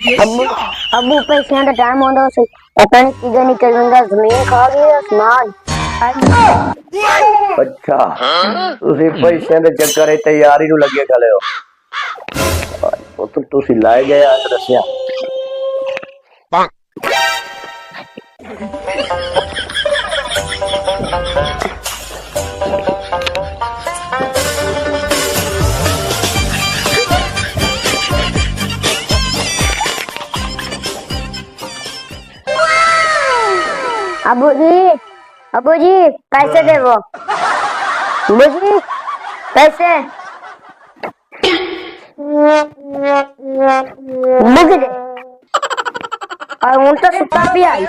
अबू अबू पैसे का टाइम होता है अपन किधर निकल जाएगा जमीन खा गई आसमान अच्छा ਤੁਸੀਂ ਪੈਸਿਆਂ ਦੇ ਚੱਕਰ 'ਚ ਤਿਆਰੀ ਨੂੰ ਲੱਗੇ ਖਲੇ ਹੋ ਉਹ ਤੁਸੀਂ ਲਾਏ ਗਏ ਆ ਦੱਸਿਆ अबू जी पैसे दे वो अबू जी पैसे मुझे दे और उल्टा सुता भी आई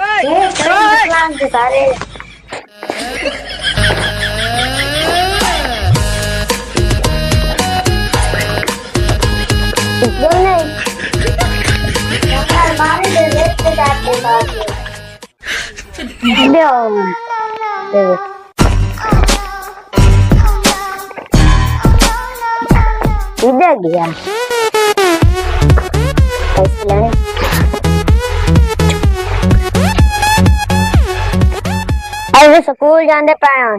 सारे इधर गया पैसे लेने अरे स्कूल जाने पाया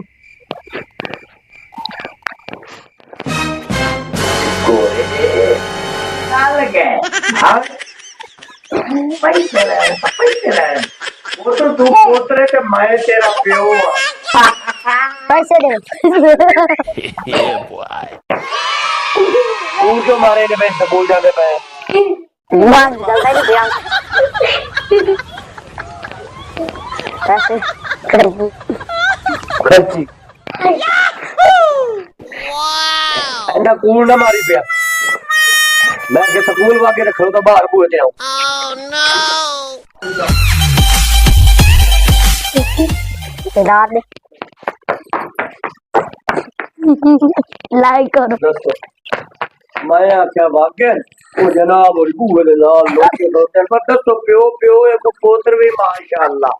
वो तो तू पोतरे के मैं तेरा प्यो पैसे दे तू तो मारे ने मैं स्कूल जाने पे मान जल्दी नहीं दिया पैसे खर्ची ना कूल ना मारी पिया मैं के स्कूल वाके रखो तो बाहर बुए ते आऊं रात दे लाइक करो मैं आख्या वाके वो जनाब और बुए दे नाल लोके दोते पर तो प्यो प्यो एक पोतर भी माशाअल्लाह